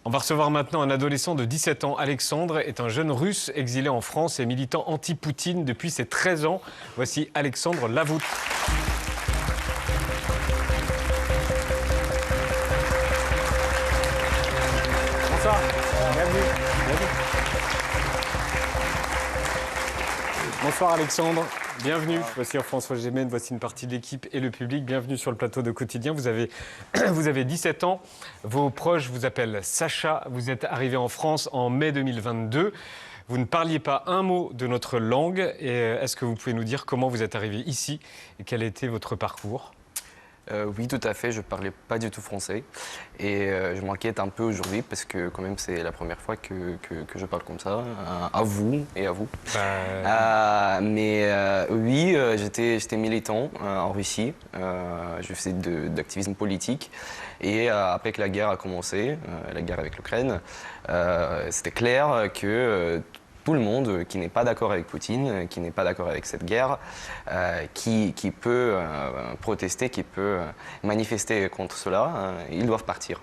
On va recevoir maintenant un adolescent de 17 ans. Alexandre est un jeune russe exilé en France et militant anti-Poutine depuis ses 13 ans. Voici Alexandre Lavout. Bonsoir, bienvenue. Bonsoir Alexandre, bienvenue. Voici François Gémen, voici une partie de l'équipe et le public. Bienvenue sur le plateau de Quotidien. Vous avez 17 ans, vos proches vous appellent Sacha. Vous êtes arrivé en France en mai 2022. Vous ne parliez pas un mot de notre langue. Est-ce que vous pouvez nous dire comment vous êtes arrivé ici et quel a été votre parcours ? Oui, tout à fait. Je ne parlais pas du tout français. Et je m'inquiète un peu aujourd'hui parce que quand même c'est la première fois que je parle comme ça, à vous et à vous. Oui, j'étais militant en Russie. Je faisais d'activisme politique. Et après que la guerre a commencé, la guerre avec l'Ukraine, c'était clair que tout le monde qui n'est pas d'accord avec Poutine, qui n'est pas d'accord avec cette guerre, qui peut protester, qui peut manifester contre cela, ils doivent partir.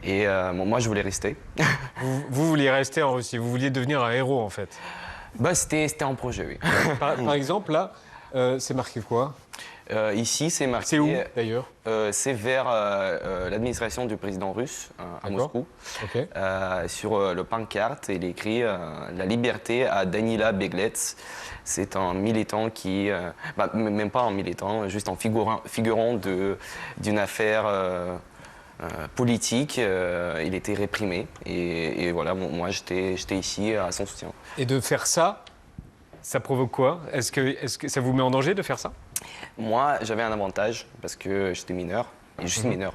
Et moi, je voulais rester. Vous vouliez rester en Russie, vous vouliez devenir un héros en fait. C'était un projet, oui. Par exemple, là, c'est marqué quoi ? Ici, c'est marqué. C'est où d'ailleurs ? C'est vers l'administration du président russe à Moscou. Okay. Sur le pancarte, il est écrit La liberté à Danila Beglets. C'est un militant qui, même pas un militant, juste un figurant d'une affaire politique. Il était réprimé et voilà, moi j'étais ici à son soutien. Et de faire ça, ça provoque quoi ? Est-ce que ça vous met en danger de faire ça ? Moi, j'avais un avantage parce que j'étais mineur, et je suis mineur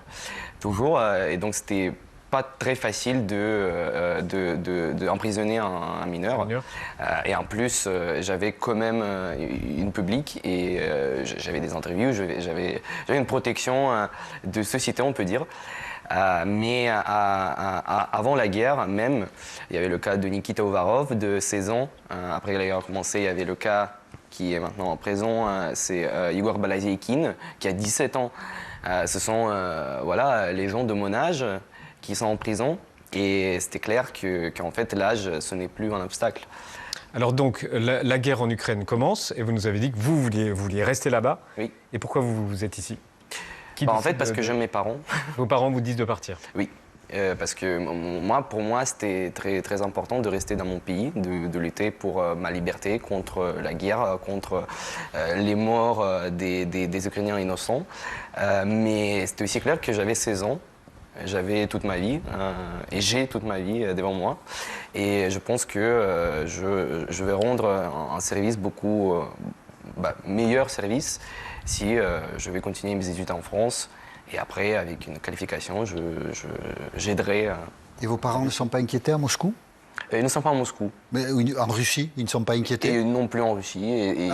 toujours, et donc c'était pas très facile d'emprisonner un mineur. Et en plus, j'avais quand même une public et j'avais des interviews, j'avais une protection de société, on peut dire. Mais avant la guerre même, il y avait le cas de Nikita Ovarov de 16 ans. Après la guerre a commencé, il y avait le cas qui est maintenant en prison, c'est Igor Balazeikin, qui a 17 ans. Ce sont les gens de mon âge qui sont en prison. Et c'était clair qu'en fait, l'âge, ce n'est plus un obstacle. Alors donc, la guerre en Ukraine commence, et vous nous avez dit que vous vouliez rester là-bas. Oui. Et pourquoi vous êtes ici ? En fait, parce que j'aime mes parents. Vos parents vous disent de partir ? Oui. Parce que pour moi, c'était très, très important de rester dans mon pays, de lutter pour ma liberté contre la guerre, contre les morts des Ukrainiens innocents. Mais c'était aussi clair que j'avais 16 ans, j'avais toute ma vie, et j'ai toute ma vie devant moi. Et je pense que je vais rendre un service beaucoup meilleur service si je vais continuer mes études en France. Et après, avec une qualification, j'aiderai. Et vos parents ne sont pas inquiétés à Moscou ? Ils ne sont pas à Moscou. Mais en Russie, ils ne sont pas inquiétés ? Et non plus en Russie.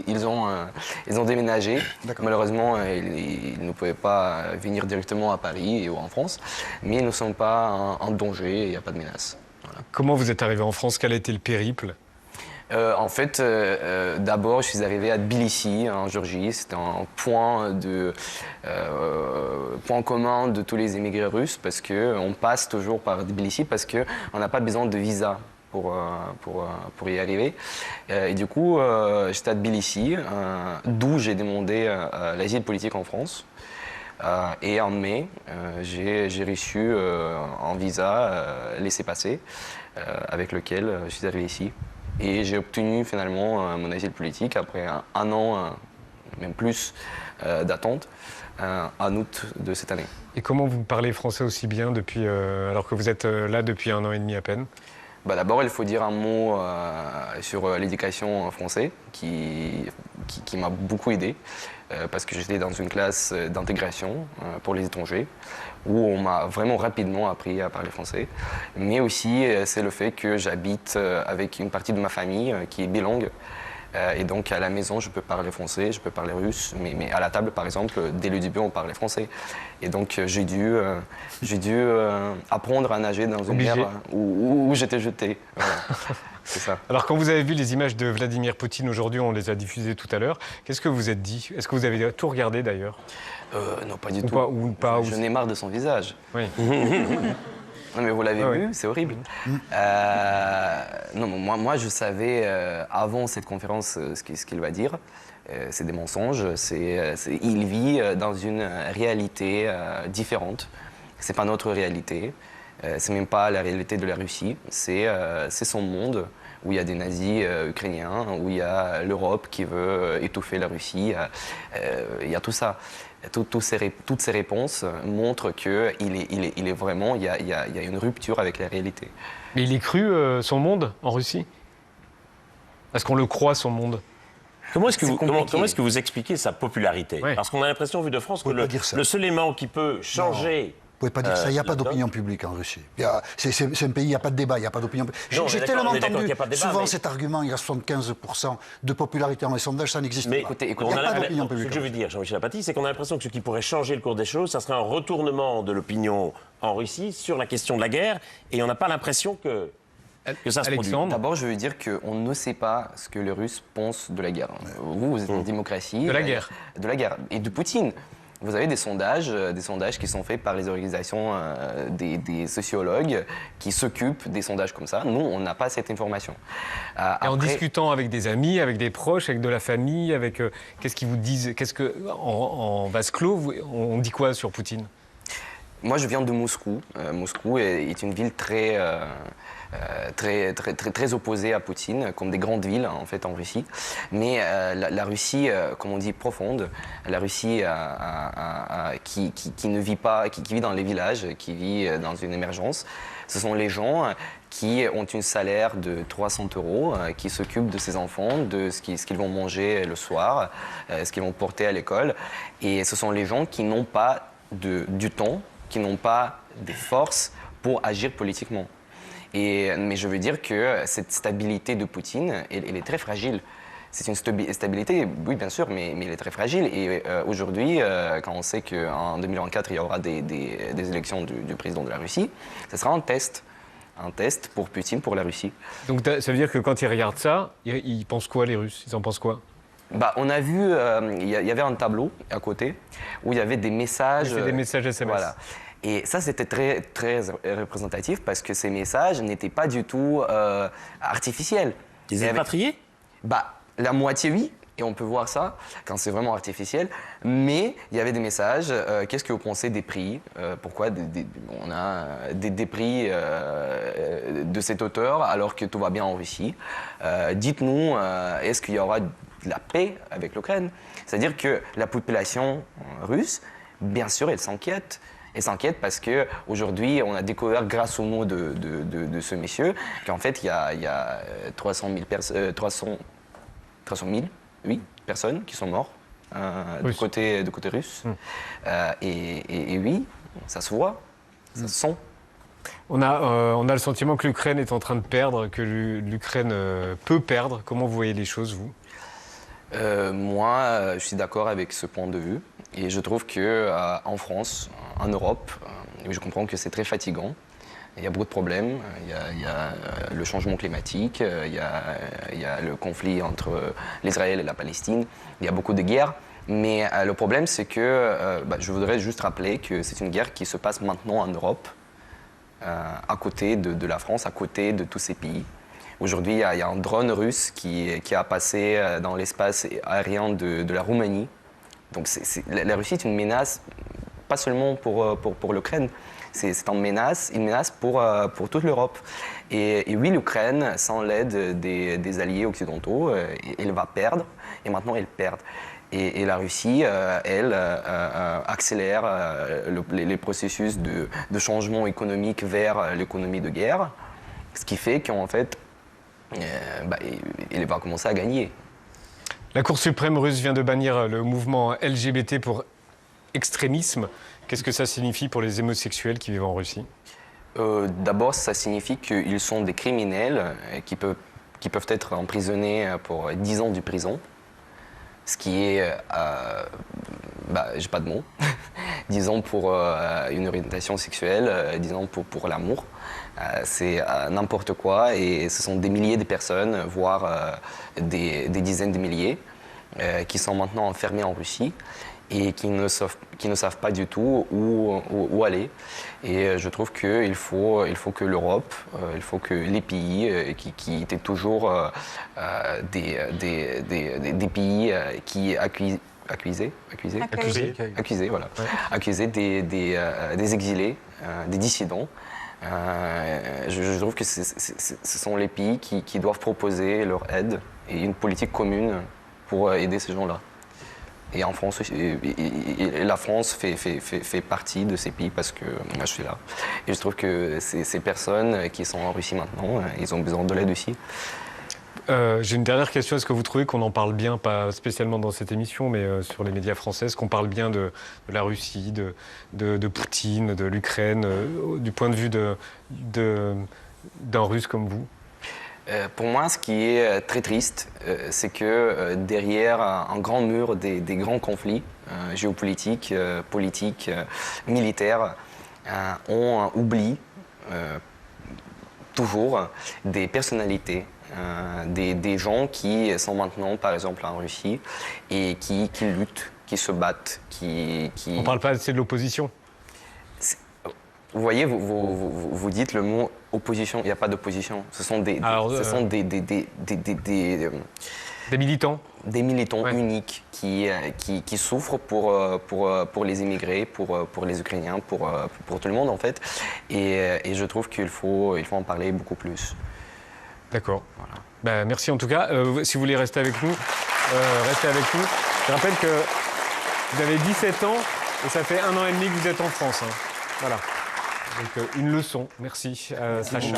Ils ont déménagé. Malheureusement, ils ne pouvaient pas venir directement à Paris ou en France. Mais ils ne sont pas en danger, il n'y a pas de menace. Voilà. Comment vous êtes arrivé en France ? Quel a été le périple ? En fait, d'abord, je suis arrivé à Tbilissi, en Géorgie. C'était un point commun de tous les immigrés russes parce qu'on passe toujours par Tbilissi parce qu'on n'a pas besoin de visa pour y arriver. Et du coup, j'étais à Tbilissi, d'où j'ai demandé l'asile politique en France. Et en mai, j'ai reçu un visa laissez-passer avec lequel je suis arrivé ici. Et j'ai obtenu finalement mon asile politique après un an, même plus, d'attente, en août de cette année. Et comment vous parlez français aussi bien alors que vous êtes là depuis 1 an et demi à peine ? D'abord, il faut dire un mot sur l'éducation française qui m'a beaucoup aidé parce que j'étais dans une classe d'intégration pour les étrangers où on m'a vraiment rapidement appris à parler français. Mais aussi, c'est le fait que j'habite avec une partie de ma famille qui est bilingue. Et donc, à la maison, je peux parler français, je peux parler russe, mais à la table, par exemple, dès le début, on parlait français. Et donc, j'ai dû apprendre à nager dans une mer où j'étais jeté. Voilà. C'est ça. Alors, quand vous avez vu les images de Vladimir Poutine aujourd'hui, on les a diffusées tout à l'heure, qu'est-ce que vous vous êtes dit ? Est-ce que vous avez tout regardé d'ailleurs ? Non, pas du tout. J'en ai marre de son visage. Oui. Non, mais vous l'avez vu, c'est horrible. Non, moi, je savais avant cette conférence ce qu'il va dire. C'est des mensonges. Il vit dans une réalité différente. C'est pas notre réalité. C'est même pas la réalité de la Russie. C'est son monde où il y a des nazis ukrainiens, où il y a l'Europe qui veut étouffer la Russie. Il y a tout ça. Toutes ces réponses montrent qu'il est vraiment, il y a une rupture avec la réalité. Mais il est cru, son monde, en Russie? Est-ce qu'on le croit, son monde? Comment est-ce que vous expliquez sa popularité? Parce qu'on a l'impression, vu de France, que le seul élément qui peut changer... Vous ne pouvez pas dire ça, il n'y a pas d'opinion publique en Russie. C'est un pays, il n'y a pas de débat, il n'y a pas d'opinion publique. J'ai tellement entendu souvent cet argument, il y a 75% de popularité dans les sondages, ça n'existe pas. Écoutez, il n'y a pas d'opinion publique. Ce que je veux dire, Jean-Michel Apathy, c'est qu'on a l'impression que ce qui pourrait changer le cours des choses, ça serait un retournement de l'opinion en Russie sur la question de la guerre, et on n'a pas l'impression que ça se produit. D'abord, je veux dire qu'on ne sait pas ce que les Russes pensent de la guerre. Vous êtes une démocratie. De la guerre. De la guerre. Et de Poutine. Vous avez des sondages qui sont faits par les organisations des sociologues qui s'occupent des sondages comme ça. Nous, on n'a pas cette information. Et en discutant avec des amis, avec des proches, avec de la famille, avec qu'est-ce qu'ils vous disent, en vase clos, on dit quoi sur Poutine? Moi, je viens de Moscou. Moscou est une ville très opposée à Poutine, comme des grandes villes en fait en Russie. Mais la Russie, comme on dit, profonde, la Russie qui ne vit pas, qui vit dans les villages, qui vit dans une émergence, ce sont les gens qui ont un salaire de 300 €, qui s'occupent de ses enfants, de ce qu'ils vont manger le soir, ce qu'ils vont porter à l'école. Et ce sont les gens qui n'ont pas du temps, qui n'ont pas des forces pour agir politiquement. Mais je veux dire que cette stabilité de Poutine, elle est très fragile. C'est une stabilité, oui bien sûr, mais elle est très fragile. Et aujourd'hui, quand on sait qu'en 2024, il y aura des élections du président de la Russie, ce sera un test pour Poutine, pour la Russie. Donc ça veut dire que quand ils regardent ça, ils pensent quoi, les Russes? Ils en pensent quoi? On a vu, il y avait un tableau à côté où il y avait des messages. C'est des messages SMS. Voilà. Et ça, c'était très, très représentatif parce que ces messages n'étaient pas du tout artificiels. Ils étaient patriés? La moitié, oui. Et on peut voir ça quand c'est vraiment artificiel. Mais il y avait des messages. Qu'est-ce que vous pensez des prix? Pourquoi on a des prix de cet auteur alors que tout va bien en Russie? Dites-nous, est-ce qu'il y aura de la paix avec l'Ukraine? C'est-à-dire que la population russe, bien sûr, elle s'inquiète. Elle s'inquiète parce qu'aujourd'hui, on a découvert, grâce au mot de ce monsieur, qu'en fait, il y a 300 000 personnes qui sont mortes du côté russe. Et oui, ça se voit, ça se sent. On a le sentiment que l'Ukraine est en train de perdre, que l'Ukraine peut perdre. Comment vous voyez les choses, vous? Moi, je suis d'accord avec ce point de vue. Et je trouve qu'en France, en Europe, je comprends que c'est très fatigant. Il y a beaucoup de problèmes. Il y a le changement climatique, il y a le conflit entre l'Israël et la Palestine. Il y a beaucoup de guerres. Mais le problème, c'est que je voudrais juste rappeler que c'est une guerre qui se passe maintenant en Europe, à côté de la France, à côté de tous ces pays. Aujourd'hui, il y a un drone russe qui a passé dans l'espace aérien de la Roumanie. Donc la Russie est une menace, pas seulement pour l'Ukraine, c'est une menace pour toute l'Europe. Et oui, l'Ukraine, sans l'aide des alliés occidentaux, elle va perdre, et maintenant elle perd. Et la Russie, elle, accélère les processus de changement économique vers l'économie de guerre, ce qui fait qu'en fait, elle va commencer à gagner. La Cour suprême russe vient de bannir le mouvement LGBT pour extrémisme. Qu'est-ce que ça signifie pour les homosexuels qui vivent en Russie? D'abord, ça signifie qu'ils sont des criminels qui peuvent être emprisonnés pour 10 ans de prison. Ce qui est, j'ai pas de mots, 10 ans pour une orientation sexuelle, 10 ans pour l'amour. C'est n'importe quoi et ce sont des milliers de personnes, voire des dizaines de milliers, qui sont maintenant enfermés en Russie. et qui ne savent pas du tout où aller. Et je trouve qu'il faut que l'Europe, il faut que les pays qui étaient toujours des pays qui accusaient des exilés, des dissidents. Je trouve que ce sont les pays qui doivent proposer leur aide et une politique commune pour aider ces gens-là. Et en France, la France fait partie de ces pays parce que moi je suis là. Et je trouve que ces personnes qui sont en Russie maintenant, ils ont besoin de l'aide aussi. J'ai une dernière question. Est-ce que vous trouvez qu'on en parle bien, pas spécialement dans cette émission, mais sur les médias français, est-ce qu'on parle bien de la Russie, de Poutine, de l'Ukraine, du point de vue d'un Russe comme vous? Pour moi, ce qui est très triste, c'est que derrière un grand mur des grands conflits géopolitiques, politiques, militaires, on oublie toujours des personnalités, des gens qui sont maintenant, par exemple, en Russie et qui luttent, qui se battent, qui... On ne parle pas assez de l'opposition. Vous voyez, vous dites le mot opposition, il n'y a pas d'opposition. Ce sont des militants. Des militants uniques qui souffrent pour les immigrés, pour les Ukrainiens, pour tout le monde en fait. Et je trouve qu'il faut en parler beaucoup plus. D'accord. Voilà. Ben, merci en tout cas. Si vous voulez rester avec nous, restez avec nous. Je rappelle que vous avez 17 ans et ça fait 1 an et demi que vous êtes en France. Hein. Voilà. Donc une leçon. Merci Sacha.